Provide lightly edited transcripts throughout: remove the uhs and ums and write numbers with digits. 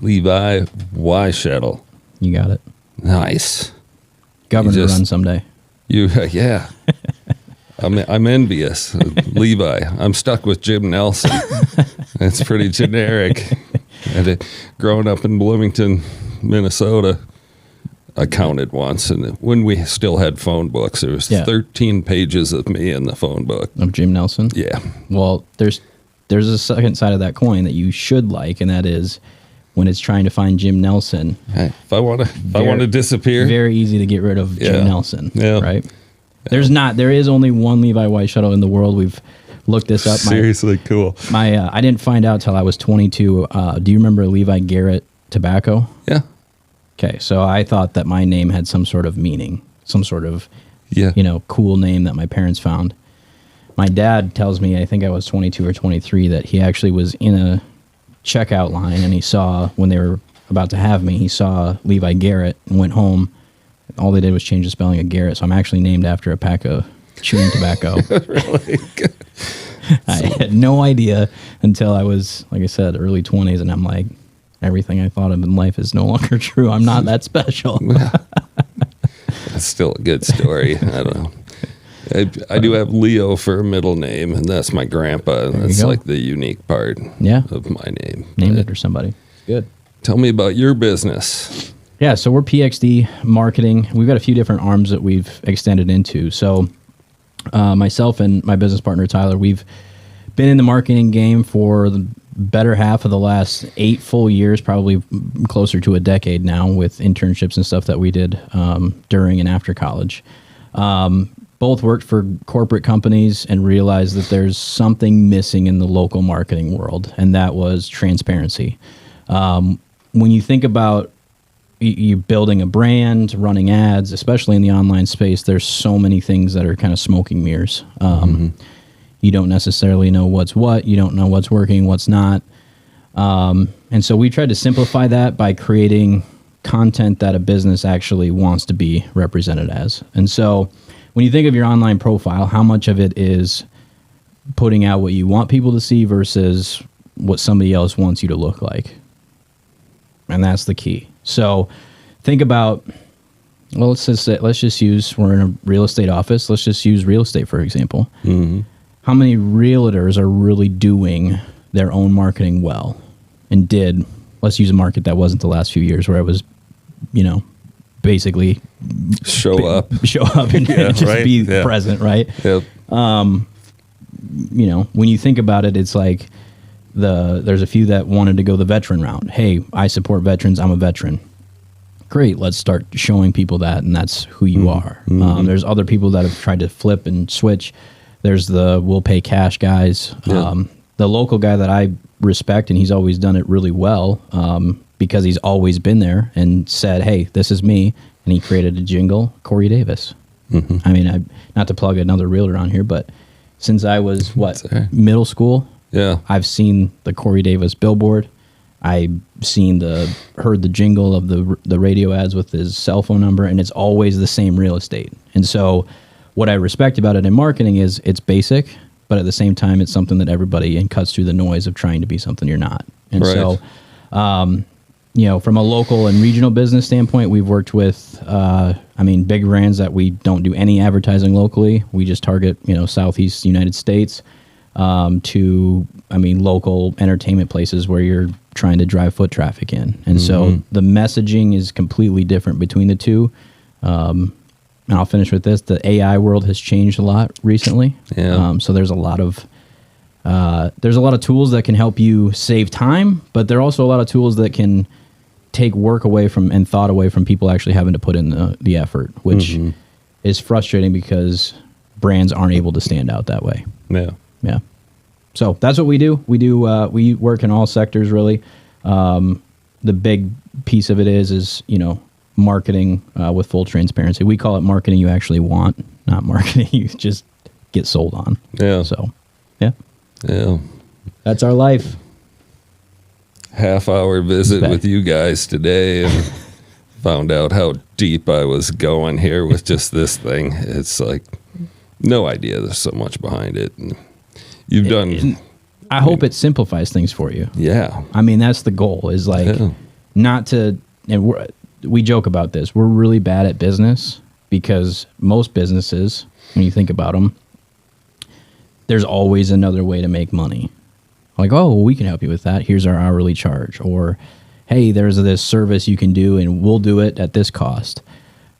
Levi Weschedel. You got it. Nice. Governor run someday. Yeah. I'm envious. Levi. I'm stuck with Jim Nelson. That's pretty generic. And growing up in Bloomington, Minnesota, I counted once, and when we still had phone books, there was 13 pages of me in the phone book. Of Jim Nelson? Yeah. Well, there's a second side of that coin that you should like, and that is when it's trying to find Jim Nelson. Hey, if I want to disappear, very easy to get rid of Jim Nelson. Yeah. Right. There is only one Levi Weschedel in the world. We've looked this up. Seriously, cool. I didn't find out till I was 22. Do you remember Levi Garrett Tobacco? Yeah. Okay, so I thought that my name had some sort of meaning, some sort of cool name that my parents found. My dad tells me, I think I was 22 or 23, that he actually was in a checkout line and he saw, when they were about to have me, he saw Levi Garrett and went home. All they did was change the spelling of Garrett, so I'm actually named after a pack of chewing tobacco. Really? I had no idea until I was, like I said, early 20s, and I'm like, everything I thought of in life is no longer true. I'm not that special. That's still a good story. I don't know. I do have Leo for a middle name, and that's my grandpa. That's like the unique part of my name. Named after somebody. Good. Tell me about your business. Yeah, so we're PXD Marketing. We've got a few different arms that we've extended into. So myself and my business partner, Tyler, we've been in the marketing game for the better half of the last 8 full years, probably closer to a decade now, with internships and stuff that we did during and after college. Both worked for corporate companies and realized that there's something missing in the local marketing world, and that was transparency. When you think about you building a brand, running ads, especially in the online space, there's so many things that are kind of smoking mirrors. You don't necessarily know what's what. You don't know what's working, what's not. And so we tried to simplify that by creating content that a business actually wants to be represented as. And so when you think of your online profile, how much of it is putting out what you want people to see versus what somebody else wants you to look like? And that's the key. So think about, well, let's just use, we're in a real estate office. Let's just use real estate, for example. Mm-hmm. How many realtors are really doing their own marketing well and did, let's use a market that wasn't the last few years where it was, basically show up and just be present, right? Yep. When you think about it, it's like there's a few that wanted to go the veteran route. Hey, I support veterans. I'm a veteran. Great. Let's start showing people that, and that's who you are. Mm-hmm. There's other people that have tried to flip and switch. There's the we'll pay cash guys. Yeah. The local guy that I respect, and he's always done it really well because he's always been there and said, hey, this is me. And he created a jingle, Corey Davis. Mm-hmm. I mean, not to plug another realtor on here, but since I was, middle school, I've seen the Corey Davis billboard. I've heard the jingle of the radio ads with his cell phone number, and it's always the same real estate. And so what I respect about it in marketing is it's basic, but at the same time, it's something that everybody cuts through the noise of trying to be something you're not. And so, from a local and regional business standpoint, we've worked with, big brands that we don't do any advertising locally. We just target, Southeast United States to local entertainment places where you're trying to drive foot traffic in. And so the messaging is completely different between the two. And I'll finish with this. The AI world has changed a lot recently. Yeah. So there's a lot of tools that can help you save time, but there are also a lot of tools that can take work away from and thought away from people actually having to put in the effort, which is frustrating because brands aren't able to stand out that way. Yeah. Yeah. So that's what we do. We work in all sectors, really. The big piece of it is marketing with full transparency. We call it marketing you actually want, not marketing you just get sold on. Yeah. So, yeah. Yeah. That's our life. Half-hour visit with you guys today and found out how deep I was going here with just this thing. It's like no idea there's so much behind it. And you've done... I hope it simplifies things for you. Yeah. I mean, that's the goal is like, not to, and we joke about this. We're really bad at business because most businesses, when you think about them, there's always another way to make money. Like, oh, well, we can help you with that. Here's our hourly charge. Or, hey, there's this service you can do and we'll do it at this cost.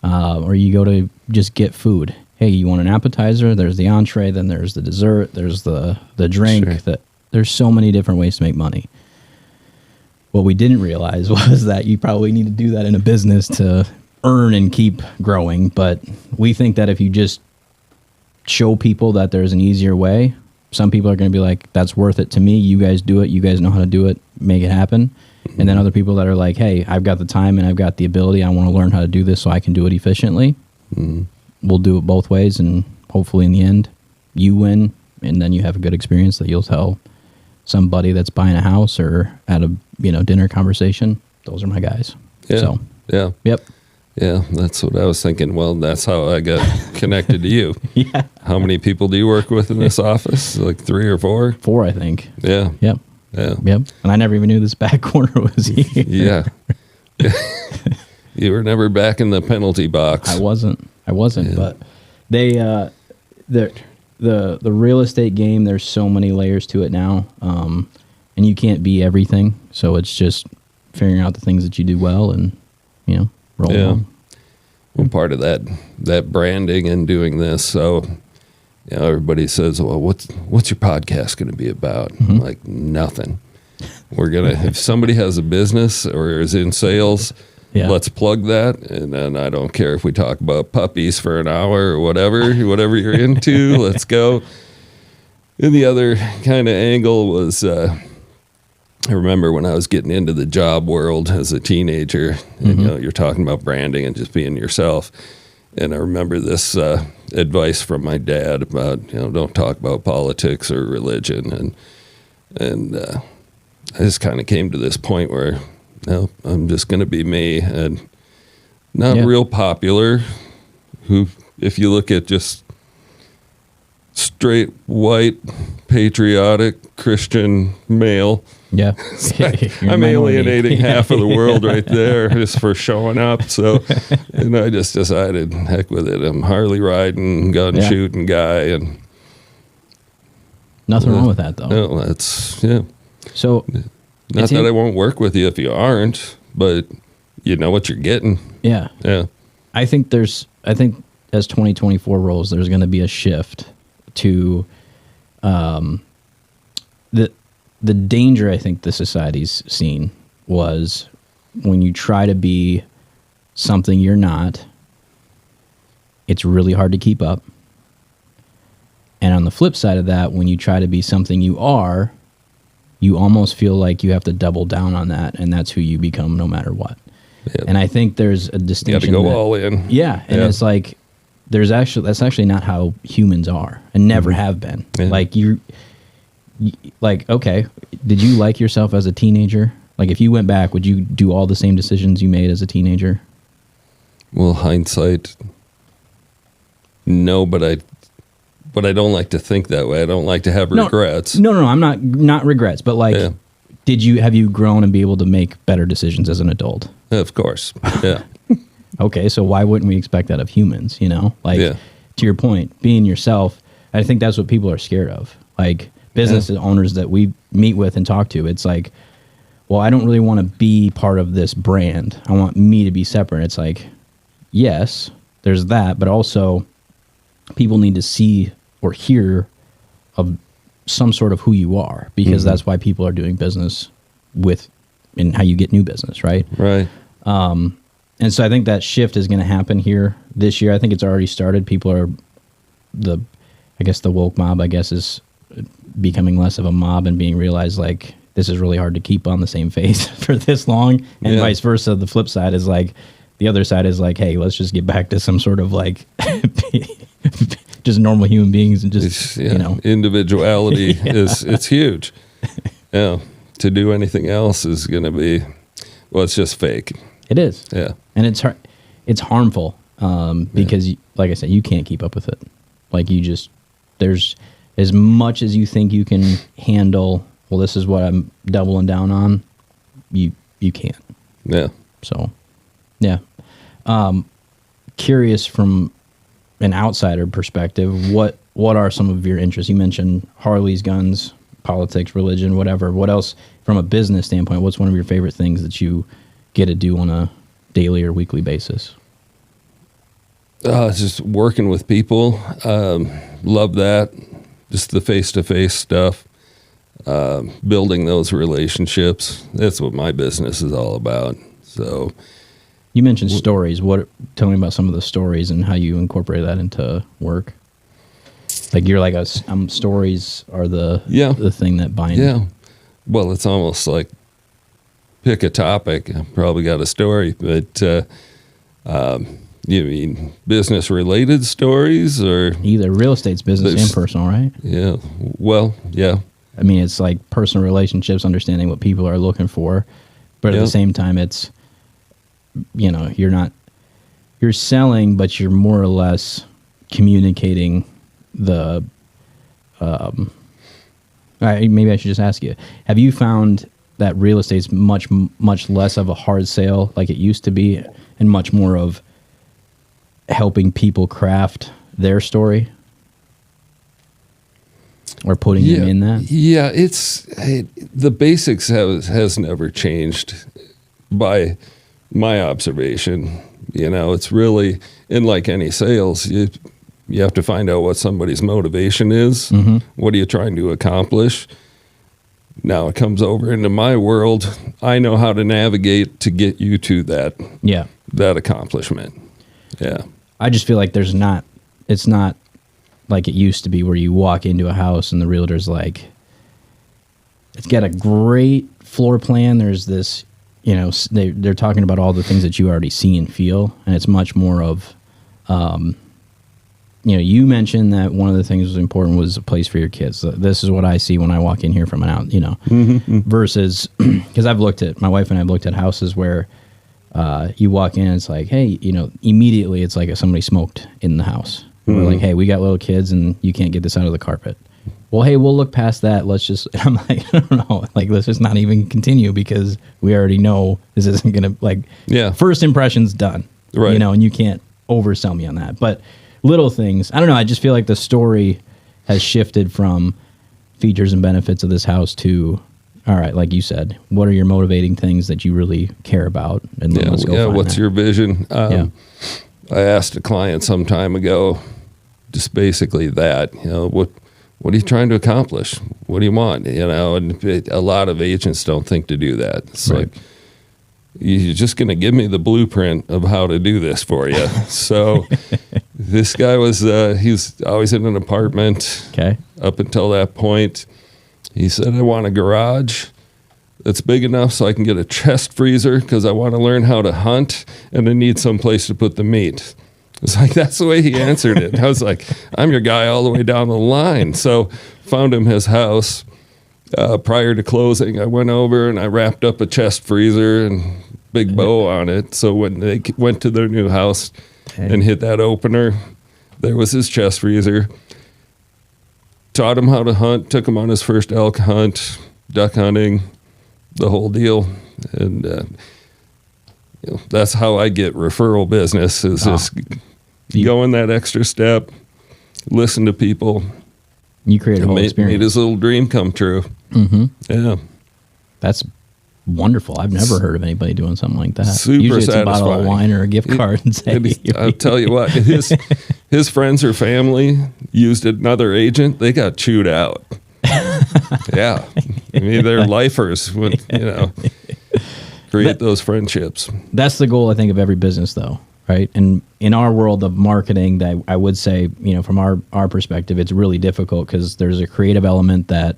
Or you go to just get food. Hey, you want an appetizer? There's the entree, then there's the dessert, there's the drink. Sure. There's so many different ways to make money. What we didn't realize was that you probably need to do that in a business to earn and keep growing. But we think that if you just show people that there's an easier way, some people are going to be like, that's worth it to me. You guys do it. You guys know how to do it. Make it happen. And then other people that are like, hey, I've got the time and I've got the ability. I want to learn how to do this so I can do it efficiently. We'll do it both ways. And hopefully in the end, you win. And then you have a good experience that you'll tell somebody that's buying a house or at a dinner conversation. Those are my guys. Yeah. So, yeah. Yep. Yeah, that's what I was thinking. Well, that's how I got connected to you. Yeah. How many people do you work with in this office? Like 3 or 4? 4, I think. Yeah. Yep. Yeah. Yep. And I never even knew this back corner was here. Yeah. You were never back in the penalty box. I wasn't, Yeah. but they, the real estate game, there's so many layers to it now. And you can't be everything. So it's just figuring out the things that you do well and, roll along. Well, part of that branding and doing this. So, everybody says, well, what's your podcast going to be about? I'm like, nothing. We're going to, if somebody has a business or is in sales, let's plug that. And then I don't care if we talk about puppies for an hour or whatever you're into, let's go. And the other kind of angle was, I remember when I was getting into the job world as a teenager, and, you're talking about branding and just being yourself. And I remember this advice from my dad about, don't talk about politics or religion. And I just kind of came to this point where, no, I'm just going to be me and not real popular. Who, if you look at just straight, white, patriotic, Christian male, yeah, I'm alienating half of the world right there just for showing up. So, and I just decided, heck with it. I'm Harley riding, gun shooting guy, and nothing wrong with that, though. No, that's So, not that I won't work with you if you aren't, but you know what you're getting. Yeah, yeah. I think as 2024 rolls, there's going to be a shift to the danger I think the society's seen was when you try to be something you're not, it's really hard to keep up. And on the flip side of that, when you try to be something you are, you almost feel like you have to double down on that, and that's who you become no matter what. Yeah. And I think there's a distinction. You got to go all in. Yeah, and it's like that's actually not how humans are, and never have been. Yeah. Like okay, did you like yourself as a teenager? Like if you went back, would you do all the same decisions you made as a teenager? Well, hindsight, no, but I don't like to think that way. I don't like to have regrets. No, I'm not regrets, but like, have you grown and be able to make better decisions as an adult? Of course, yeah. Okay, so why wouldn't we expect that of humans? To your point, being yourself. I think that's what people are scared of. Like business owners that we meet with and talk to, it's like, well, I don't really want to be part of this brand. I want me to be separate. It's like, yes, there's that, but also people need to see or hear of some sort of who you are, because that's why people are doing business with and how you get new business, right? Right. And so I think that shift is going to happen here this year. I think it's already started. People are the woke mob, is becoming less of a mob and being realized like this is really hard to keep on the same face for this long, and vice versa. The flip side is like, the other side is like, hey, let's just get back to some sort of like just normal human beings and just, individuality it's huge. Yeah. To do anything else is going to be, it's just fake. It is. Yeah. And it's harmful because like I said, you can't keep up with it. Like there's as much as you think you can handle, well, this is what I'm doubling down on. You can't. Yeah. So, yeah. Curious from an outsider perspective, what are some of your interests? You mentioned Harleys, guns, politics, religion, whatever. What else, from a business standpoint, what's one of your favorite things that you get to do on a daily or weekly basis? Just working with people. Love that. Just the face-to-face stuff. Building those relationships. That's what my business is all about. So, you mentioned stories. Tell me about some of the stories and how you incorporate that into work. Like you're like stories are the thing that bind. Yeah. Well, it's almost like pick a topic. I probably got a story, but you mean business related stories or either real estate's business and personal, right? Yeah. Well, yeah. I mean, it's like personal relationships, understanding what people are looking for, but at the same time, it's, you're selling, but you're more or less communicating the, maybe I should just ask you, have you found that real estate's much less of a hard sale like it used to be and much more of helping people craft their story or putting them in that? Yeah, the basics has never changed by my observation. It's really, in like any sales, you have to find out what somebody's motivation is. Mm-hmm. What are you trying to accomplish? Now it comes over into my world. I know how to navigate to get you to that accomplishment. Yeah. I just feel like it's not like it used to be where you walk into a house and the realtor's like, it's got a great floor plan. There's this, they're talking about all the things that you already see and feel. And it's much more of, you mentioned that one of the things that was important was a place for your kids. This is what I see when I walk in here from an out, mm-hmm. versus, because my wife and I have looked at houses where you walk in and it's like, hey, immediately it's like somebody smoked in the house. Mm-hmm. We're like, hey, we got little kids and you can't get this out of the carpet. Well, hey, we'll look past that. Let's just, I'm like, I don't know, like, let's just not even continue because we already know this isn't going to, first impression's done. Right. And you can't oversell me on that. But little things, I don't know, I just feel like the story has shifted from features and benefits of this house to, all right, like you said, what are your motivating things that you really care about? And then let's go find what's that. your vision? I asked a client some time ago, just basically that, what are you trying to accomplish? What do you want? And a lot of agents don't think to do that. It's like, you're just going to give me the blueprint of how to do this for you. So this guy he's always in an apartment. Okay. Up until that point, he said, I want a garage that's big enough so I can get a chest freezer because I want to learn how to hunt and I need some place to put the meat. It's like, that's the way he answered it. I was like, I'm your guy all the way down the line. So found him his house. Prior to closing, I went over and I wrapped up a chest freezer and big bow on it. So when they went to their new house and hit that opener, there was his chest freezer. Taught him how to hunt, took him on his first elk hunt, duck hunting, the whole deal. And that's how I get referral business is just going that extra step, listen to people. You create a whole experience. Made his little dream come true. Mm-hmm. Yeah. That's wonderful. I've never heard of anybody doing something like that. Super Usually it's satisfying. A bottle of wine or a gift card and say, I'll tell you what, his friends or family used another agent. They got chewed out. Yeah. I mean, they're lifers when, create those friendships. That's the goal, I think, of every business, though, right? And in our world of marketing, that I would say, from our perspective, it's really difficult because there's a creative element that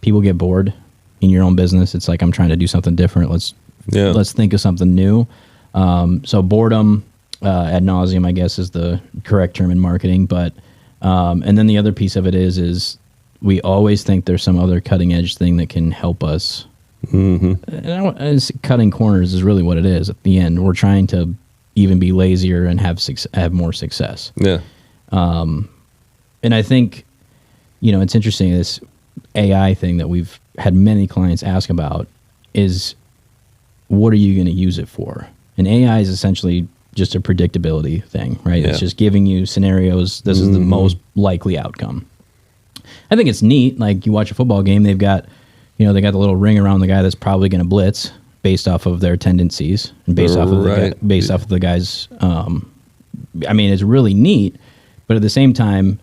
people get bored in your own business. It's like, I'm trying to do something different. Let's think of something new. So boredom ad nauseum, I guess, is the correct term in marketing. But and then the other piece of it is we always think there's some other cutting edge thing that can help us. Mm-hmm. And cutting corners is really what it is. At the end, we're trying to even be lazier and have more success. Yeah. And I think, it's interesting, this AI thing that we've had many clients ask about is what are you going to use it for? And AI is essentially just a predictability thing, right? Yeah. It's just giving you scenarios. This is the most likely outcome. I think it's neat. Like, you watch a football game, they've got, they got the little ring around the guy that's probably going to blitz based off of their tendencies and based off of the guy's. I mean, it's really neat, but at the same time,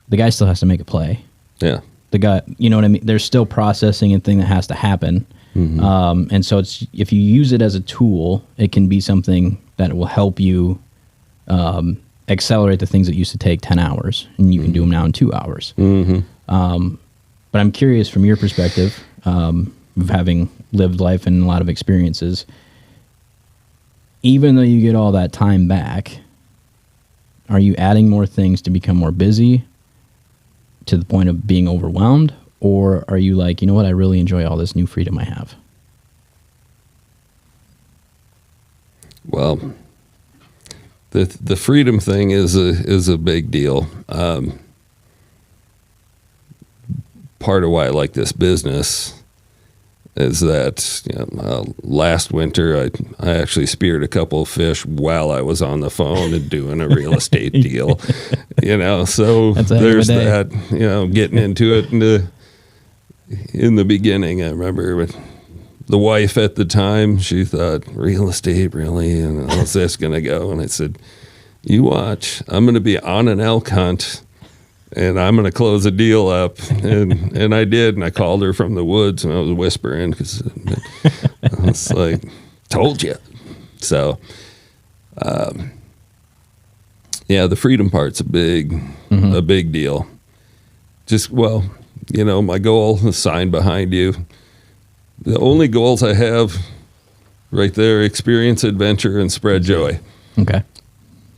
the guy still has to make a play. Yeah. The guy, you know what I mean? There's still processing and thing that has to happen. And so if you use it as a tool, it can be something that will help you accelerate the things that used to take 10 hours, and you can do them now in 2 hours. But I'm curious from your perspective, of having lived life and a lot of experiences, even though you get all that time back, are you adding more things to become more busy to the point of being overwhelmed? Or are you like, you know what, I really enjoy all this new freedom I have? Well, the freedom thing is a big deal. Part of why I like this business is that last winter I actually speared a couple of fish while I was on the phone and doing a real estate deal. So there's that. Getting into it in the beginning. I remember with the wife at the time, she thought, real estate, really? And how's this going to go? And I said, you watch. I'm going to be on an elk hunt, and I'm going to close a deal up. And I did. And I called her from the woods, and I was whispering because I was like, told you. So, the freedom part's a big deal. Just, my goal is signed behind you. The only goals I have right there: experience, adventure, and spread joy. Okay.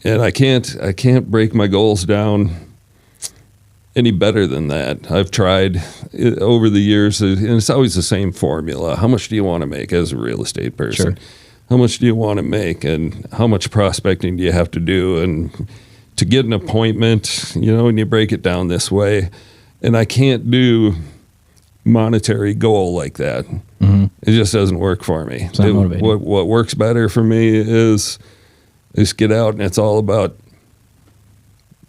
And I can't break my goals down any better than that. I've tried over the years, and it's always the same formula. How much do you want to make as a real estate person? Sure. How much do you want to make, and how much prospecting do you have to do? And to get an appointment, and you break it down this way. And I can't do monetary goal like that. It just doesn't work for me. It's not motivating. What works better for me is get out, and it's all about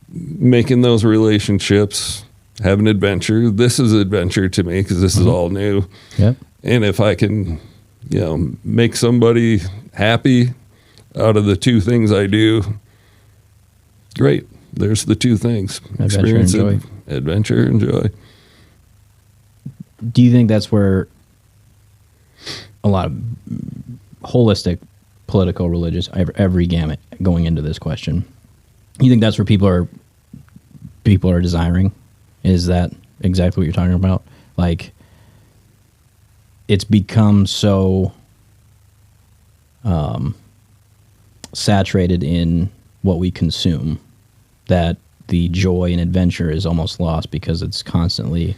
making those relationships, having adventure. This is adventure to me because this is all new. Yep. And if I can, make somebody happy out of the two things I do, great. There's the two things. Adventure and joy. Do you think that's where a lot of holistic, political, religious, every gamut going into this question, you think that's where people are desiring? Is that exactly what you're talking about? Like, it's become so saturated in what we consume that the joy and adventure is almost lost because it's constantly,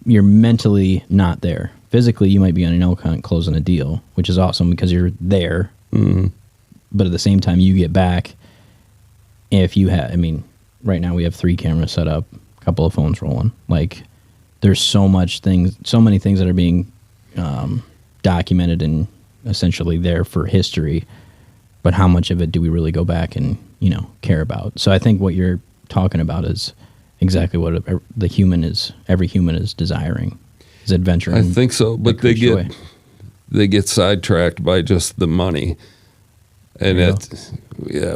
you're mentally not there. Physically, you might be on an elk hunt closing a deal, which is awesome because you're there. But at the same time, you get back. If you have, right now we have 3 cameras set up, a couple of phones rolling. Like, there's so many things that are being documented and essentially there for history. But how much of it do we really go back and, care about? So I think what you're talking about is exactly what every human is desiring, is adventure. I think so, but they get sidetracked by just the money. And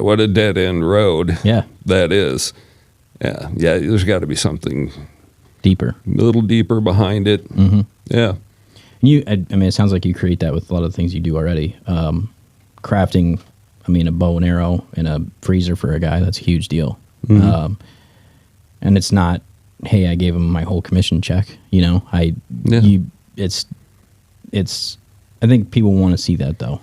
what a dead end road that is. Yeah, there's got to be something deeper, a little deeper behind it. Yeah. It sounds like you create that with a lot of the things you do already. Crafting, a bow and arrow in a freezer for a guy, that's a huge deal. And it's not, hey, I gave him my whole commission check. I think people want to see that though.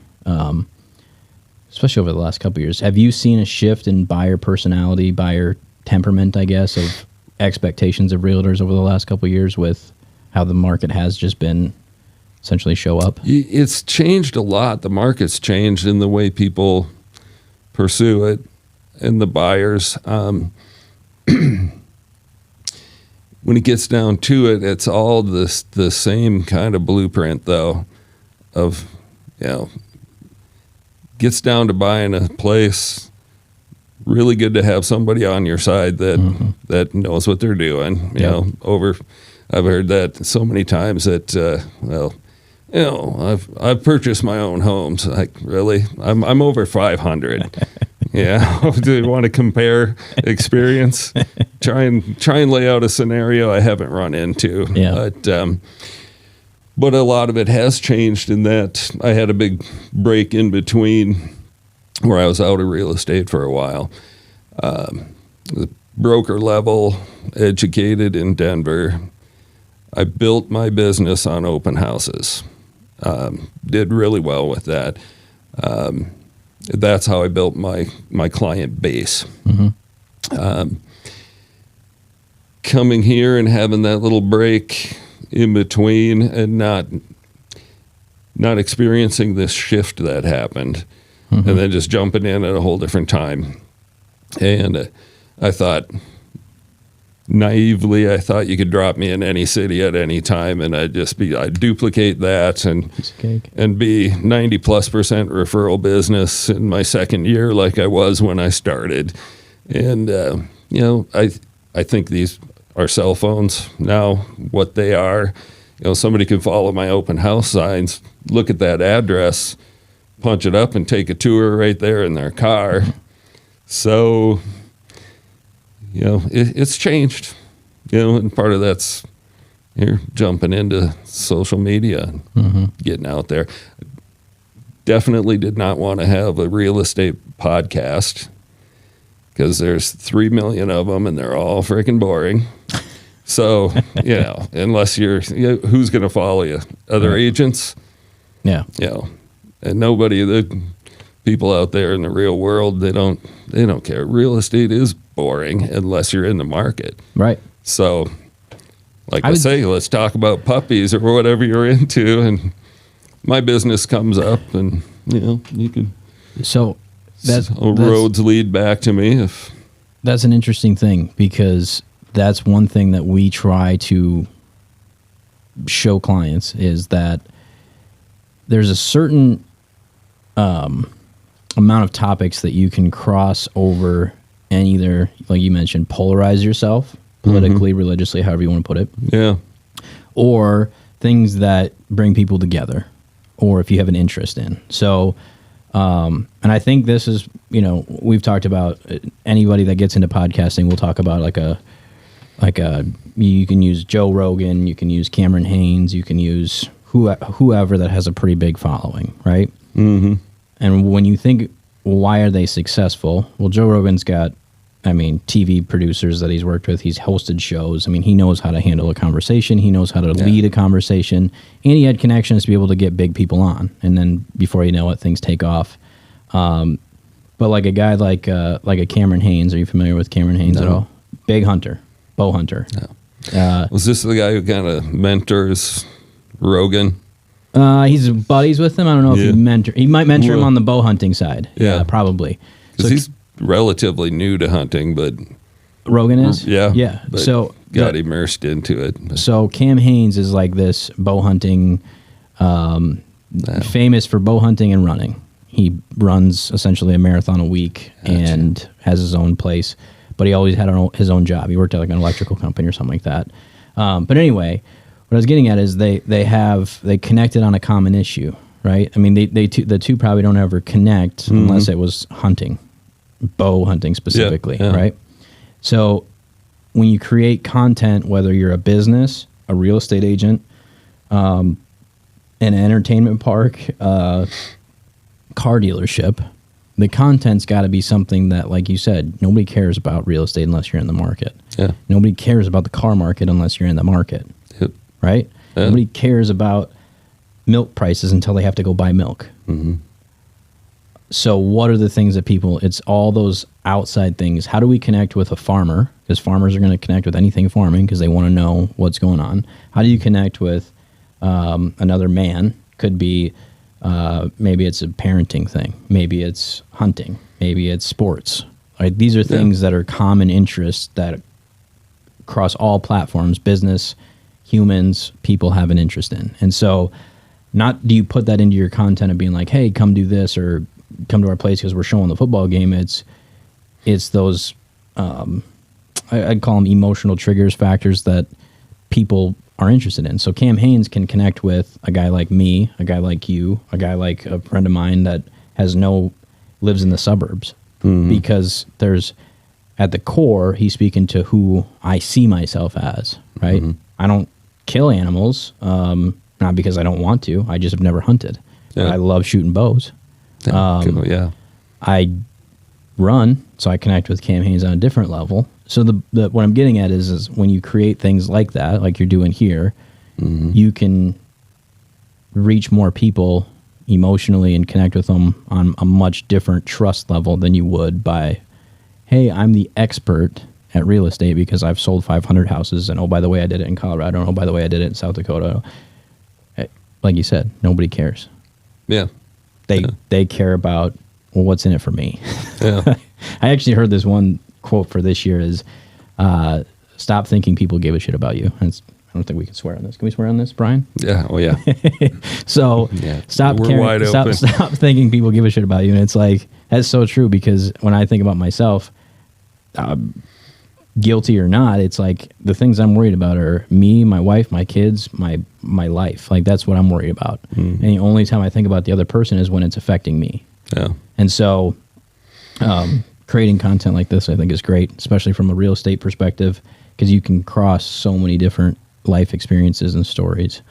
Especially over the last couple of years. Have you seen a shift in buyer personality, buyer temperament, I guess, of expectations of realtors over the last couple of years with how the market has just been essentially show up? It's changed a lot. The market's changed in the way people pursue it and the buyers. when it gets down to it, it's all the same kind of blueprint, though, of, gets down to buying a place. Really good to have somebody on your side that knows what they're doing. I've heard that so many times that, I've purchased my own homes. Like, really? I'm over 500. Yeah. Do you want to compare experience? Try and lay out a scenario I haven't run into. Yeah. But a lot of it has changed in that I had a big break in between where I was out of real estate for a while. The broker level, educated in Denver. I built my business on open houses. Did really well with that. That's how I built my client base. Coming here and having that little break in between and not experiencing this shift that happened, and then just jumping in at a whole different time. And I thought, naively, you could drop me in any city at any time, and I'd duplicate that and be 90+% referral business in my second year, like I was when I started. And I think these are cell phones now. What they are, somebody can follow my open house signs, look at that address, punch it up, and take a tour right there in their car. So, it's changed, and part of that's you're jumping into social media and getting out there. Definitely did not want to have a real estate podcast because there's 3 million of them and they're all freaking boring. So, unless who's going to follow you? Other agents? Yeah. And the people out there in the real world, they don't care. Real estate is boring unless you're in the market. Right. So, say, let's talk about puppies or whatever you're into, and my business comes up, and you can. So that's roads lead back to me. That's an interesting thing, because that's one thing that we try to show clients is that there's a certain amount of topics that you can cross over and either, like you mentioned, polarize yourself politically, religiously, however you want to put it. Yeah. Or things that bring people together, or if you have an interest in. So, and I think this is, we've talked about anybody that gets into podcasting, we'll talk about you can use Joe Rogan, you can use Cameron Haynes, you can use whoever that has a pretty big following, right? Mm-hmm. And when you think, why are they successful? Well, Joe Rogan's got, TV producers that he's worked with. He's hosted shows. He knows how to handle a conversation. He knows how to lead a conversation. And he had connections to be able to get big people on. And then before you know it, things take off. But like a guy like a Cameron Haynes, are you familiar with Cameron Haynes at all? Big hunter, bow hunter. No. Was this the guy who kind of mentors Rogan? He's buddies with him. I don't know if he might mentor him on the bow hunting side. Yeah, probably. Because he's relatively new to hunting, but Rogan is? Yeah. So got immersed into it. So Cam Haynes is like this bow hunting, famous for bow hunting and running. He runs essentially a marathon a week and has his own place, but he always had his own job. He worked at like an electrical company or something like that. But anyway, what I was getting at is they connected on a common issue, right? The two probably don't ever connect unless it was hunting, bow hunting specifically, right? So when you create content, whether you're a business, a real estate agent, an entertainment park, car dealership, the content's got to be something that, like you said, nobody cares about real estate unless you're in the market. Yeah. Nobody cares about the car market unless you're in the market. Yep. Right? Yeah. Nobody cares about milk prices until they have to go buy milk. Mm-hmm. So what are the things that it's all those outside things. How do we connect with a farmer? Because farmers are going to connect with anything farming because they want to know what's going on. How do you connect with another man? Could be maybe it's a parenting thing. Maybe it's hunting. Maybe it's sports. Right? These are things that are common interests that across all platforms, business, humans, people have an interest in. And so not do you put that into your content of being like, hey, come do this or come to our place because we're showing the football game. It's those, I'd call them emotional triggers, factors that people are interested in. So Cam Hanes can connect with a guy like me, a guy like you, a guy like a friend of mine that lives in the suburbs, because there's, at the core, he's speaking to who I see myself as, right? I don't kill animals, not because I don't want to. I just have never hunted. Yeah. I love shooting bows. Cool, yeah. I run, so I connect with Cam Hanes on a different level. So what I'm getting at is when you create things like that, like you're doing here, you can reach more people emotionally and connect with them on a much different trust level than you would by, hey, I'm the expert at real estate because I've sold 500 houses, and oh, by the way, I did it in Colorado, and oh, by the way, I did it in South Dakota. Like you said, nobody cares. Yeah. They care about, well, what's in it for me? Yeah. I actually heard this one quote for this year is, stop thinking people give a shit about you. And I don't think we can swear on this. Can we swear on this, Brian? Yeah. Oh, yeah. So stop thinking people give a shit about you. And it's like, that's so true, because when I think about myself, guilty or not, it's like the things I'm worried about are me, my wife, my kids, my life. Like, that's what I'm worried about. And the only time I think about the other person is when it's affecting me. Yeah. And so creating content like this, I think, is great, especially from a real estate perspective, because you can cross so many different life experiences and stories.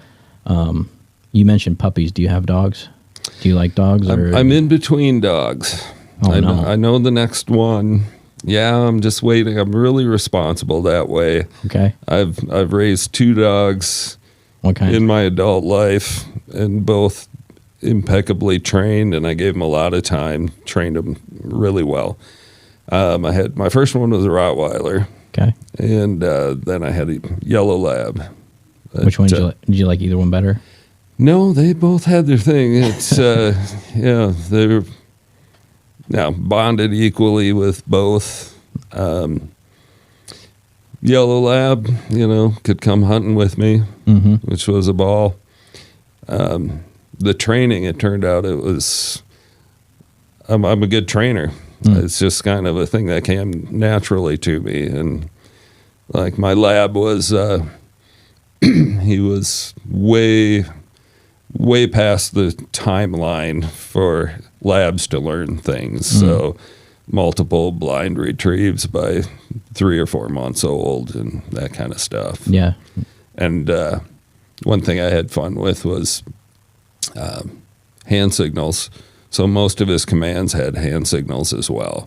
You mentioned puppies. Do you have dogs? Do you like dogs? I'm in between dogs. I know the next one. Yeah, I'm just waiting. I'm really responsible that way. Okay. I've raised 2 dogs. What kind? In my adult life, and both impeccably trained, and I gave them a lot of time, trained them really well. My first one was a Rottweiler. Okay. And then I had a yellow lab. Which one did you like either one better? No, they both had their thing. It's yeah, they're now bonded equally with both. Yellow lab, could come hunting with me, which was a ball. The training, it turned out I'm a good trainer. It's just kind of a thing that came naturally to me. And like my lab was, he was way past the timeline for labs to learn things. So multiple blind retrieves by 3 or 4 months old and that kind of stuff. Yeah. And one thing I had fun with was hand signals. So most of his commands had hand signals as well,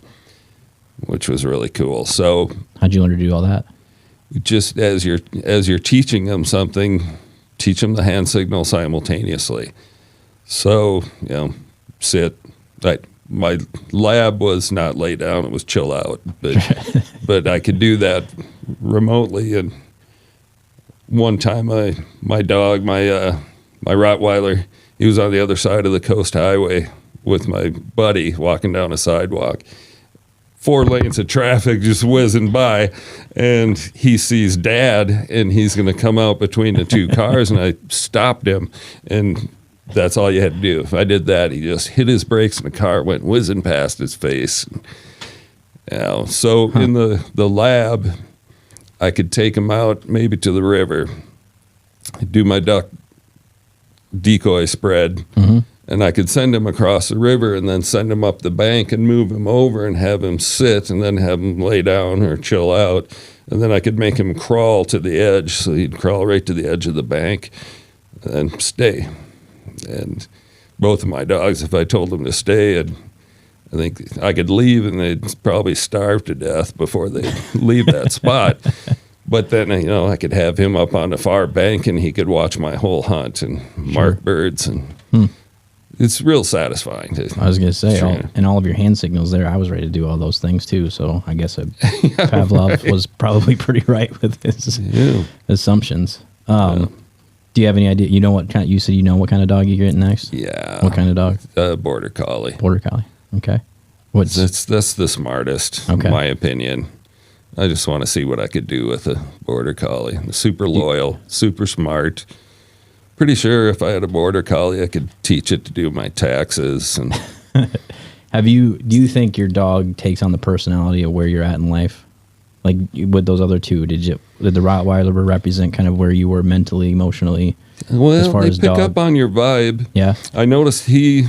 which was really cool. So how'd you learn to do all that? Just as you're teaching them something, teach them the hand signal simultaneously. So, sit. My lab was not lay down, it was chill out. But I could do that remotely. And one time my dog, my Rottweiler, he was on the other side of the coast highway with my buddy walking down a sidewalk. 4 lanes of traffic just whizzing by, and he sees Dad, and he's going to come out between the 2 cars, and I stopped him, and that's all you had to do. If I did that, he just hit his brakes, and the car went whizzing past his face. So in the lab, I could take him out maybe to the river, do my duck decoy spread, and I could send him across the river and then send him up the bank and move him over and have him sit and then have him lay down or chill out. And then I could make him crawl to the edge. So he'd crawl right to the edge of the bank and stay. And both of my dogs, if I told them to stay, I think I could leave and they'd probably starve to death before they leave that spot. But then, I could have him up on the far bank and he could watch my whole hunt and mark birds. And it's real satisfying. I was going to say, all of your hand signals there, I was ready to do all those things too. So I guess Pavlov was probably pretty right with his assumptions. Do you have any idea? You said what kind of dog you're getting next? Yeah. What kind of dog? Border Collie. Border Collie. Okay. That's the smartest, in my opinion. I just want to see what I could do with a border collie. Super loyal, super smart. Pretty sure if I had a border collie, I could teach it to do my taxes. And do you think your dog takes on the personality of where you're at in life? Like with those other two, did the Rottweiler represent kind of where you were mentally, emotionally? Well, as far they as pick dog? up on your vibe. Yeah. I noticed he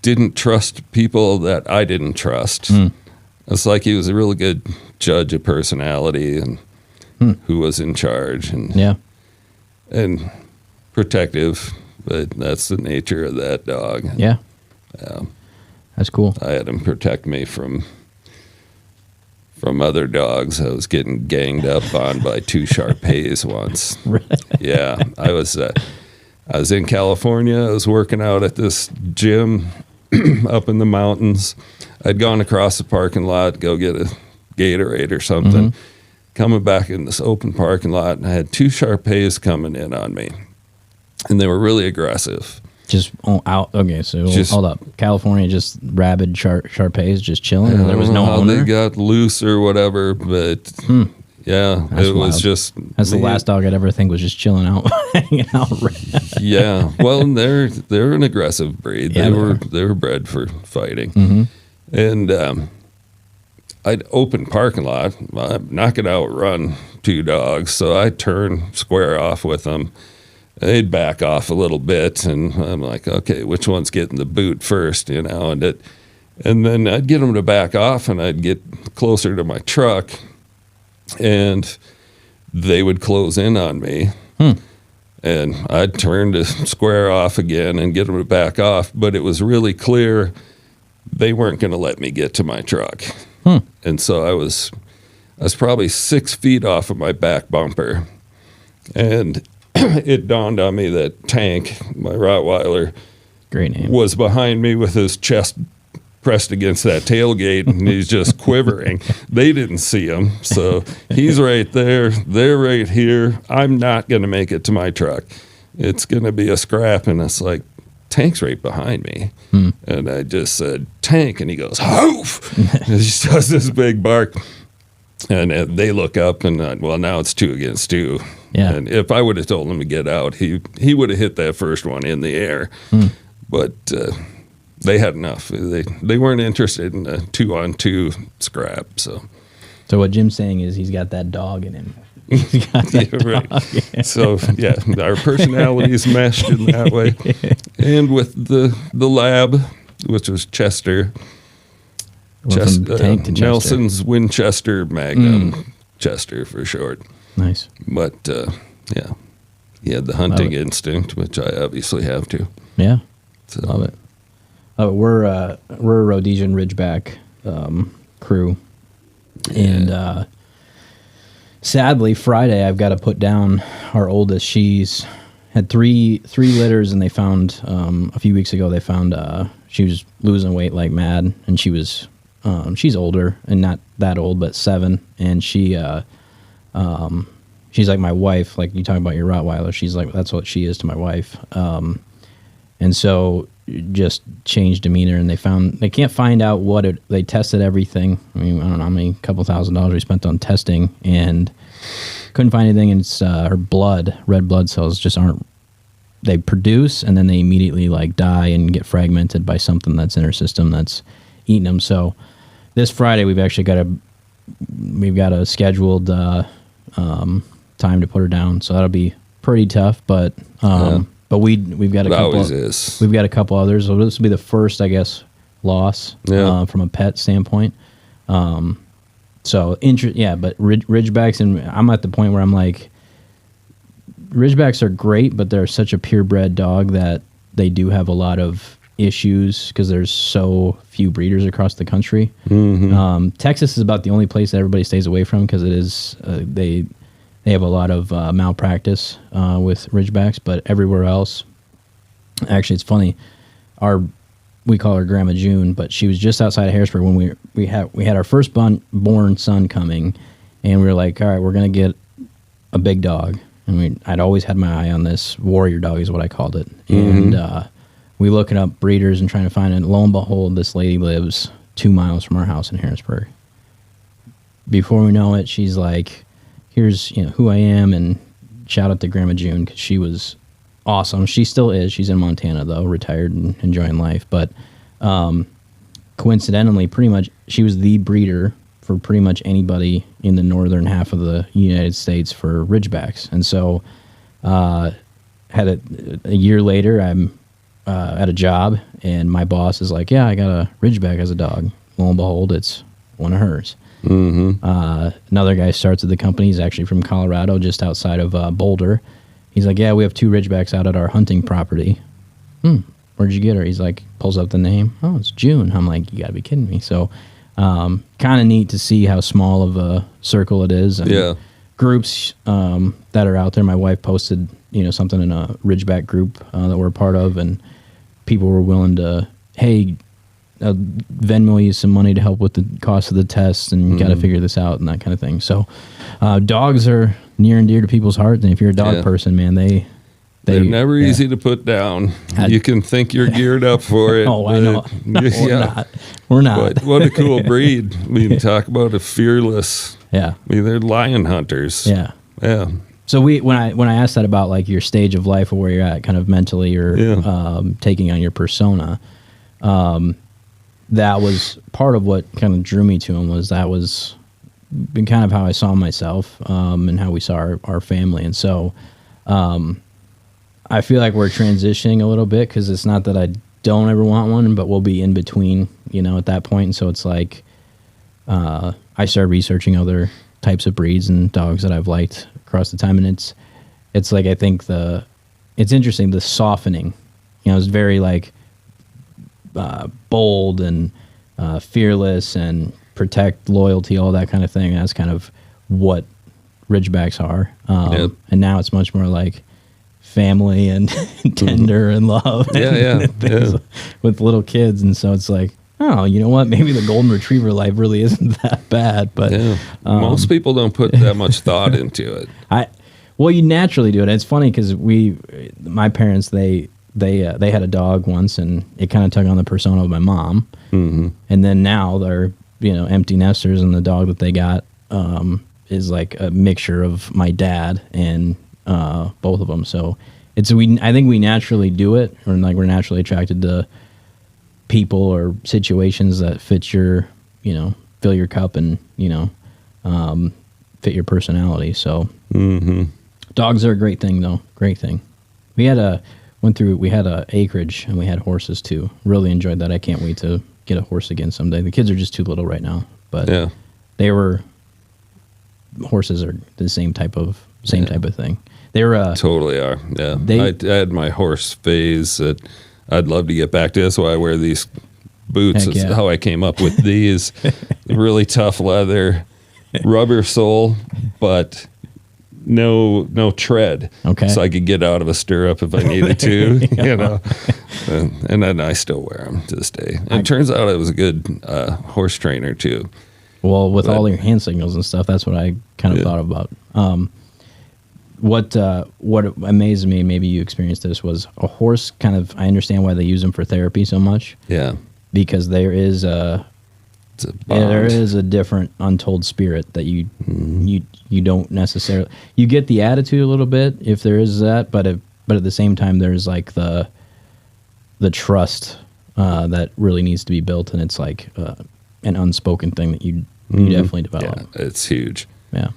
didn't trust people that I didn't trust. It's like he was a really good judge of personality and who was in charge and protective, but that's the nature of that dog. Yeah. That's cool. I had him protect me from other dogs. I was getting ganged up on by 2 Shar-Peis once. Really? Yeah, I was in California. I was working out at this gym up in the mountains. I'd gone across the parking lot, go get a Gatorade or something. Coming back in this open parking lot, and I had 2 Shar-Peis coming in on me, and they were really aggressive. Just out. Okay, so hold up. California, just rabid Shar-Peis just chilling. And there was no how owner. they got loose or whatever, but yeah, That's it was wild. just. That's the last dog I'd ever think was just chilling out, hanging out. Yeah, well, they're an aggressive breed. Yeah, they were bred for fighting, and I'd open parking lot. I'm not gonna outrun 2 dogs, so I turn square off with them. They'd back off a little bit, and I'm like, okay, which one's getting the boot first, and then I'd get them to back off, and I'd get closer to my truck, and they would close in on me, and I'd turn to square off again and get them to back off, but it was really clear they weren't going to let me get to my truck, and so I was probably 6 feet off of my back bumper, and it dawned on me that Tank, my Rottweiler, Great name, was behind me with his chest pressed against that tailgate, and he's just quivering. They didn't see him, so he's right there. They're right here. I'm not going to make it to my truck. It's going to be a scrap, and it's like, Tank's right behind me. And I just said, Tank, and he goes, hoof! And he does this big bark. And they look up, and well, now it's 2 against 2. Yeah. And if I would have told him to get out, he would have hit that first one in the air. But they had enough. They weren't interested in a 2-on-2 scrap. So what Jim's saying is he's got that dog in him. He's got that right. dog. So yeah, our personalities meshed in that way. And with the lab, which was Chester. Went from Tank to Chester. Nelson's Winchester Magnum, Chester for short. Nice. But yeah, he had the hunting instinct, which I obviously have too. Yeah, So, love it. We're a Rhodesian Ridgeback crew, and sadly, Friday I've got to put down our oldest. She's had three litters, and they found a few weeks ago. They found she was losing weight like mad, and she was. She's older and not that old, but 7. And she's like my wife. Like you talk about your Rottweiler, she's like, that's what she is to my wife. And so just changed demeanor, and they can't find out they tested everything. I mean, I don't know how many, couple $1,000 we spent on testing, and couldn't find anything. And it's her red blood cells just aren't, they produce and then they immediately like die and get fragmented by something that's in her system that's eating them. So this Friday we've got a scheduled time to put her down. So that'll be pretty tough, but we've got a couple. always is. We've got a couple others. So this will be the first, I guess, loss from a pet standpoint. But Ridgebacks, and I'm at the point where I'm like, Ridgebacks are great, but they're such a purebred dog that they do have a lot of issues because there's so few breeders across the country. Texas is about the only place that everybody stays away from because it is they have a lot of malpractice with Ridgebacks, but everywhere else, actually, it's funny. We call her Grandma June, but she was just outside of Harrisburg when we had our first born son coming, and we were like, all right, we're gonna get a big dog. And I'd always had my eye on this warrior dog, is what I called it, and we looking up breeders and trying to find it. Lo and behold, this lady lives 2 miles from our house in Harrisburg. before we know it, she's like, here's, who I am. And shout out to Grandma June, because she was awesome. She still is. She's in Montana, though, retired and enjoying life. But coincidentally, pretty much, she was the breeder for pretty much anybody in the northern half of the United States for Ridgebacks. And so had a year later, I'm at a job, and my boss is like, yeah, I got a Ridgeback as a dog. Lo and behold, it's one of hers. Another guy starts at the company. He's actually from Colorado, just outside of Boulder. He's like, yeah, we have 2 Ridgebacks out at our hunting property. Where'd you get her? He's like, pulls up the name. Oh, it's June. I'm like, you gotta be kidding me. So kind of neat to see how small of a circle it is. And groups that are out there. My wife posted, something in a Ridgeback group that we're a part of, and people were willing to, hey, Venmo you some money to help with the cost of the test, and you got to figure this out and that kind of thing. So dogs are near and dear to people's hearts, and if you're a dog person, man, they're never easy to put down. You can think you're geared up for it. Oh, I know. No, we're not. But what a cool breed. We can talk about a fearless. Yeah. I mean, they're lion hunters. Yeah. Yeah. So when I asked that about like your stage of life or where you're at kind of mentally or taking on your persona, that was part of what kind of drew me to him. That was been kind of how I saw myself and how we saw our family. And so I feel like we're transitioning a little bit, because it's not that I don't ever want one, but we'll be in between, at that point. And so it's like I started researching other types of breeds and dogs that I've liked across the time, and it's like, I think it's interesting, the softening. It's very like bold and fearless and protect, loyalty, all that kind of thing. That's kind of what Ridgebacks are. And now it's much more like family and tender and love. With little kids. And so it's like, oh, you know what? Maybe the golden retriever life really isn't that bad. But most people don't put that much thought into it. Well, you naturally do it. It's funny because my parents, they had a dog once, and it kind of took on the persona of my mom. And then now they're empty nesters, and the dog that they got is like a mixture of my dad and both of them. So I think we naturally do it, or like we're naturally attracted to people or situations that fit your, fill your cup and, fit your personality. So dogs are a great thing, though. Great thing. We had a acreage, and we had horses too. Really enjoyed that. I can't wait to get a horse again someday. The kids are just too little right now, but horses are the same type of thing. They're totally are. Yeah. I had my horse phase that I'd love to get back to. That's why I wear these boots. It's how I came up with these. Really tough leather, rubber sole, but no tread. Okay. So I could get out of a stirrup if I needed to, And then I still wear them to this day. And it turns out I was a good horse trainer too. Well, with all your hand signals and stuff, that's what I kind of thought about. What amazed me, maybe you experienced this, was a horse kind of, I understand why they use them for therapy so much. Yeah. Because there is a different untold spirit that you don't necessarily, you get the attitude a little bit if there is that, but at the same time there's like the trust that really needs to be built, and it's like an unspoken thing that you definitely develop. Yeah, it's huge. Yeah.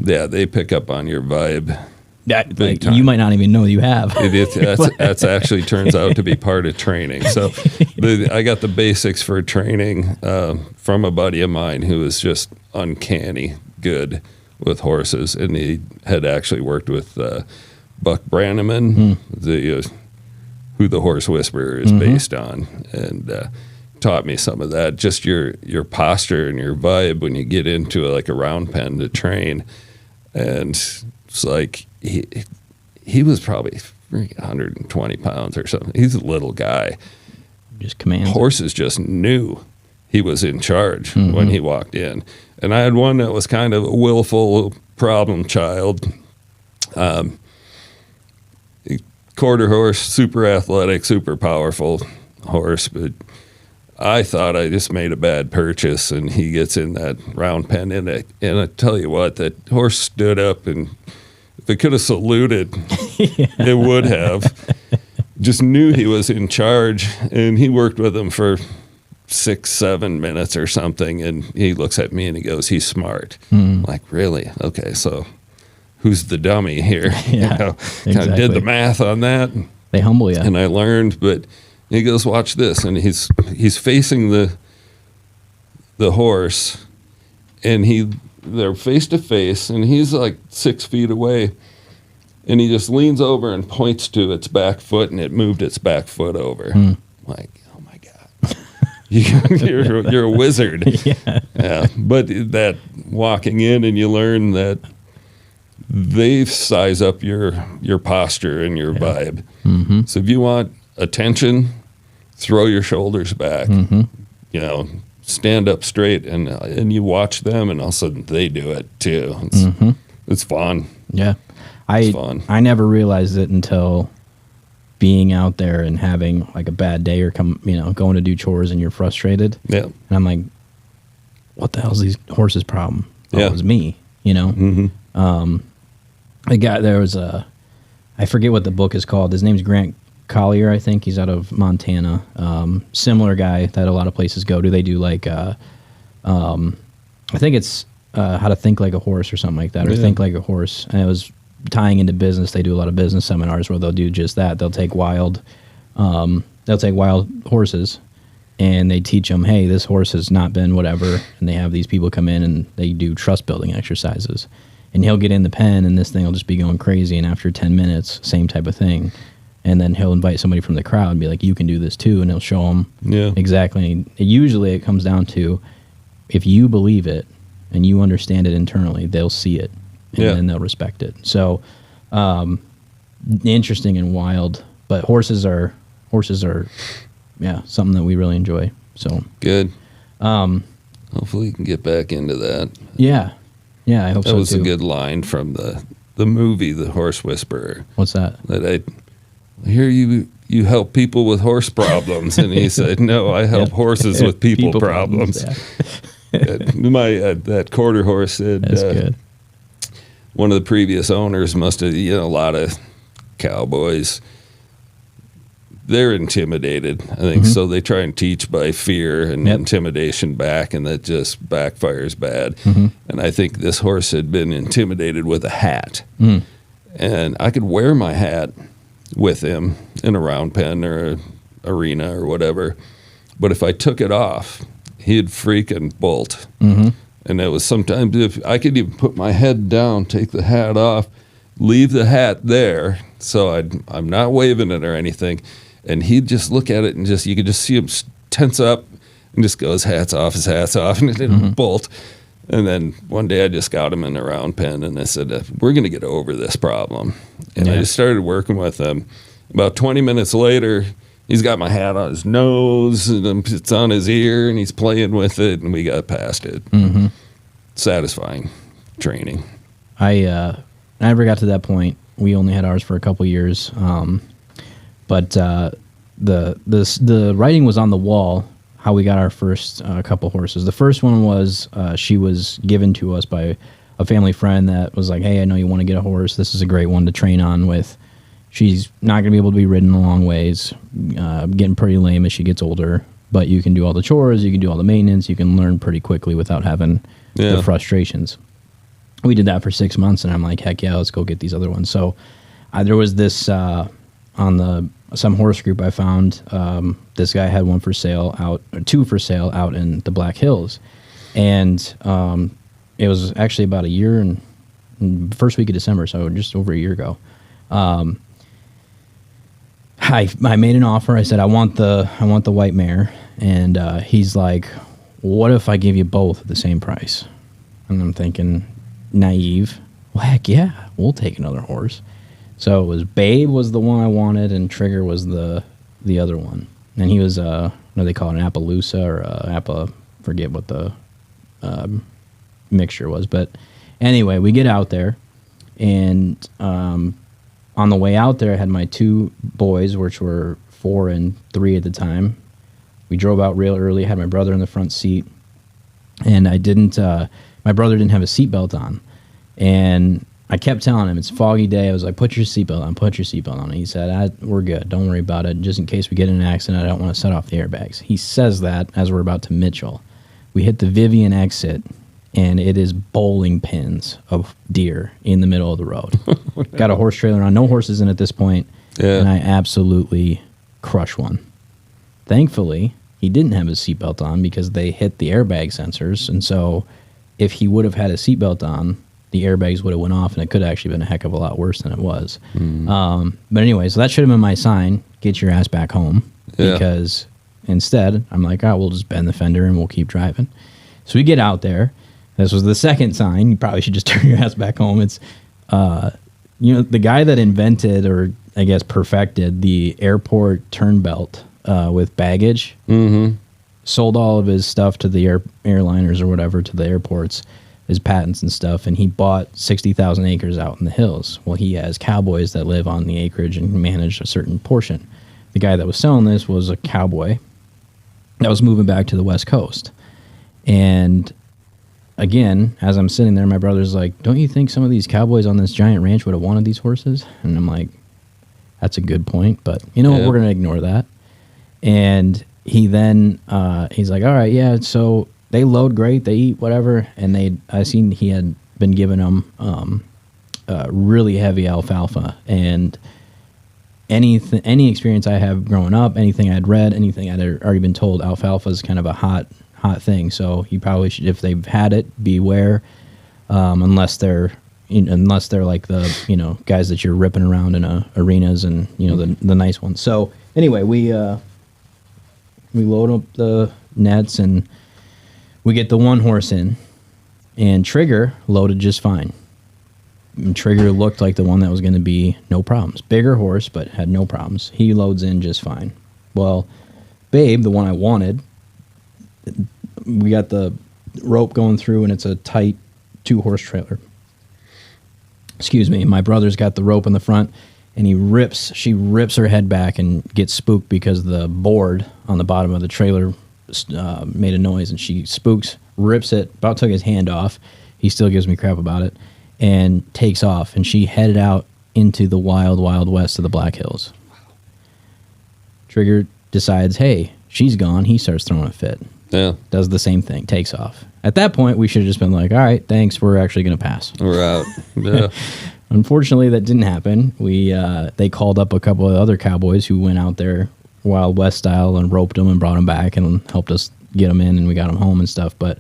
Yeah, they pick up on your vibe. Like, you might not even know you have. That's actually turns out to be part of training. So I got the basics for training from a buddy of mine who was just uncanny good with horses, and he had actually worked with Buck Brannaman, who the Horse Whisperer is based on, and taught me some of that. Just your posture and your vibe when you get into a round pen to train, and it's like he was probably 120 pounds or something. He's a little guy. Just commands. Horses just knew he was in charge when he walked in. And I had one that was kind of a willful problem child. Quarter horse, super athletic, super powerful horse, but I thought I just made a bad purchase, and he gets in that round pen, and I tell you what, that horse stood up, and if it could have saluted, it would have. Just knew he was in charge, and he worked with him for 6-7 minutes or something, and he looks at me and he goes, "He's smart." I'm like, really? Okay, so who's the dummy here? Yeah, Kind of did the math on that. They humble you. And I learned, but he goes, "Watch this," and he's facing the horse, and they're face to face, and he's like 6 feet away, and he just leans over and points to its back foot, and it moved its back foot over. Like, oh my God, you're a wizard. Yeah. But that walking in, and you learn that they size up your posture and your vibe. So if you want attention, throw your shoulders back. Stand up straight, and you watch them, and all of a sudden they do it too. It's fun. Yeah. It's fun. I never realized it until being out there and having like a bad day, or going to do chores and you're frustrated. Yeah. And I'm like, what the hell's these horses' problem? Oh, Yeah. it was me, The guy, there was I forget what the book is called. His name's Grant Collier, I think. He's out of Montana. Similar guy that a lot of places go to. They do like, I think it's How to Think Like a Horse or something like that, or Think Like a Horse. And it was tying into business. They do a lot of business seminars where they'll do just that. They'll take wild horses, and they teach them, hey, this horse has not been whatever. And they have these people come in and they do trust building exercises. And he'll get in the pen, and this thing will just be going crazy. And after 10 minutes, same type of thing. And then he'll invite somebody from the crowd and be like, you can do this too. And he'll show them exactly. Usually it comes down to, if you believe it and you understand it internally, they'll see it, and then they'll respect it. So interesting and wild. But horses are something that we really enjoy. So good. Hopefully you can get back into that. Yeah, I hope so too. That was a good line from the movie The Horse Whisperer. What's that? That I hear you help people with horse problems, and he said, "No, I help horses with people problems." That quarter horse said, "That's good." One of the previous owners must have, a lot of cowboys. They're intimidated, I think, so they try and teach by fear and intimidation back, and that just backfires bad. And I think this horse had been intimidated with a hat, and I could wear my hat with him in a round pen or a arena or whatever, but if I took it off, he'd freaking bolt. And it was sometimes, if I could even put my head down, take the hat off, leave the hat there, so I'm not waving it or anything, and he'd just look at it and you could just see him tense up and just go, his hat's off, and it didn't bolt. And then one day I just got him in a round pen, and I said, we're going to get over this problem. And I just started working with him. About 20 minutes later, he's got my hat on his nose, and it's on his ear, and he's playing with it, and we got past it. Satisfying training. I never got to that point. We only had ours for a couple years. But the writing was on the wall, how we got our first couple horses. The first one was, she was given to us by a family friend that was like, hey, I know you want to get a horse. This is a great one to train on with. She's not going to be able to be ridden a long ways, getting pretty lame as she gets older, but you can do all the chores, you can do all the maintenance, you can learn pretty quickly without having the frustrations. We did that for 6 months, and I'm like, heck yeah, let's go get these other ones. So there was this, on some horse group I found, this guy had one for sale out, or two for sale out in the Black Hills. And it was actually about a year and first week of December, so just over a year ago. I made an offer. I said, I want the white mare. And he's like, what if I give you both at the same price? And I'm thinking, naive. Well, heck yeah, we'll take another horse. So it was Babe was the one I wanted, and Trigger was the other one. And he was, what do they call it, an Appaloosa or forget what the mixture was. But anyway, we get out there, and on the way out there, I had my two boys, which were 4 and 3 at the time. We drove out real early, had my brother in the front seat, and my brother didn't have a seatbelt on. And I kept telling him, it's a foggy day. I was like, put your seatbelt on, put your seatbelt on. And he said, we're good. Don't worry about it. Just in case we get in an accident, I don't want to set off the airbags. He says that as we're about to Mitchell. We hit the Vivian exit, and it is bowling pins of deer in the middle of the road. Got a horse trailer on, no horses in at this point, and I absolutely crush one. Thankfully, he didn't have his seatbelt on because they hit the airbag sensors, and so if he would have had a seatbelt on, the airbags would have went off, and it could have actually been a heck of a lot worse than it was. But anyway, so that should have been my sign, get your ass back home, because instead, I'm like, we'll just bend the fender and we'll keep driving. So we get out there. This was the second sign. You probably should just turn your ass back home. It's, the guy that invented, or I guess perfected, the airport turn belt with baggage, sold all of his stuff to the airliners or whatever, to the airports, his patents and stuff, and he bought 60,000 acres out in the hills. Well, he has cowboys that live on the acreage and manage a certain portion. The guy that was selling this was a cowboy that was moving back to the West Coast. And again, as I'm sitting there, my brother's like, don't you think some of these cowboys on this giant ranch would have wanted these horses? And I'm like, that's a good point, but you know what, we're going to ignore that. And he then, he's like, all right, yeah, so they load great, they eat whatever, and I seen he had been giving them really heavy alfalfa. And any experience I have growing up, anything I'd read, anything I'd already been told, alfalfa is kind of a hot thing. So you probably should, if they've had it, beware. Unless they're like the guys that you're ripping around in arenas and the nice ones. So anyway, we load up the nets and we get the one horse in, and Trigger loaded just fine. And Trigger looked like the one that was going to be no problems. Bigger horse, but had no problems. He loads in just fine. Well, Babe, the one I wanted, we got the rope going through, and it's a tight 2-horse trailer. Excuse me. My brother's got the rope in the front, and she rips her head back and gets spooked because the board on the bottom of the trailer made a noise, and she spooks, rips it, about took his hand off. He still gives me crap about it, and takes off, and she headed out into the wild, wild west of the Black Hills. Trigger decides, hey, she's gone. He starts throwing a fit. Yeah. Does the same thing, takes off. At that point, we should have just been like, all right, thanks, we're actually going to pass. We're out. Yeah. Unfortunately, that didn't happen. They called up a couple of other cowboys who went out there Wild West style and roped them and brought them back and helped us get them in, and we got them home and stuff. But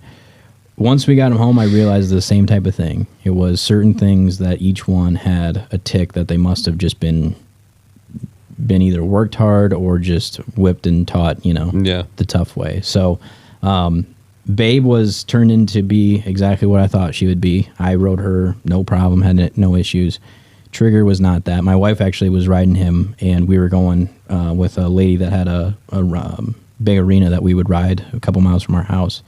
once we got them home, I realized the same type of thing. It was certain things that each one had a tick that they must have just been either worked hard or just whipped and taught, the tough way. So Babe was turned into be exactly what I thought she would be. I rode her, no problem, had no issues. Trigger was not that. My wife actually was riding him, and we were going with a lady that had a big arena that we would ride a couple miles from our house.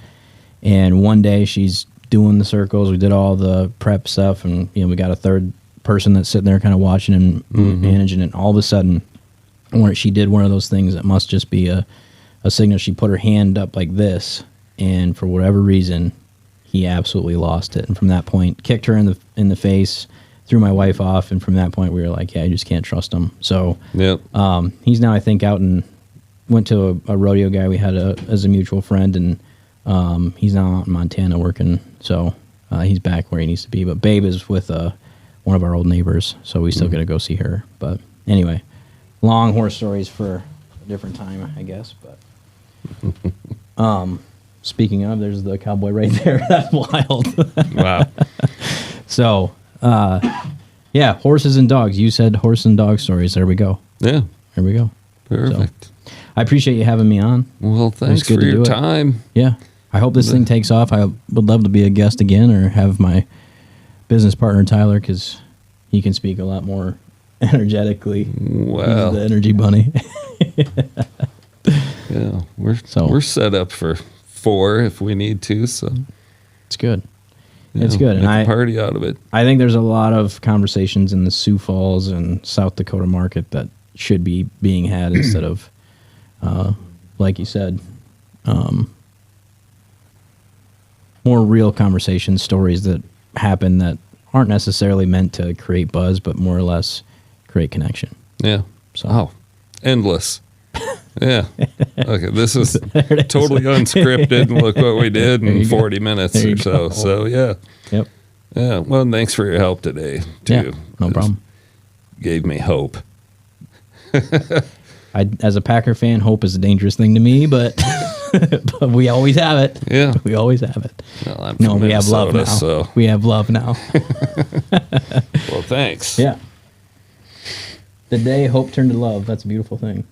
And one day she's doing the circles. We did all the prep stuff, and we got a third person that's sitting there kind of watching and managing it. And all of a sudden, she did one of those things that must just be a signal. She put her hand up like this, and for whatever reason, he absolutely lost it. And from that point, kicked her in the face, threw my wife off, and from that point, we were like, yeah, you just can't trust him. So he's now, I think, out and went to a rodeo guy we had as a mutual friend, and he's now out in Montana working. So he's back where he needs to be. But Babe is with one of our old neighbors, so we still got to go see her. But anyway, long horse stories for a different time, I guess. But speaking of, there's the cowboy right there. That's wild. Wow. So, yeah, horses and dogs. You said horse and dog stories. There we go. Yeah. There we go. Perfect. So, I appreciate you having me on. Well, thanks for your time. Yeah. I hope this thing takes off. I would love to be a guest again or have my business partner, Tyler, because he can speak a lot more energetically. Wow. He's the energy bunny. Yeah. We're set up for 4 if we need to, so. It's good. It's good. And I party out of it. I think there's a lot of conversations in the Sioux Falls and South Dakota market that should be being had instead of like you said, more real conversations, stories that happen that aren't necessarily meant to create buzz, but more or less create connection. Yeah. So. Oh, endless. Yeah. Okay. This is totally unscripted. And look what we did in 40 minutes or so. Go. So, yeah. Yep. Yeah. Well, thanks for your help today, too. Yeah, no problem. Gave me hope. As a Packer fan, hope is a dangerous thing to me, but but we always have it. Yeah. We always have it. Well, I'm No, from we have love now. Minnesota, so. We have love now. Well, thanks. Yeah. The day hope turned to love. That's a beautiful thing.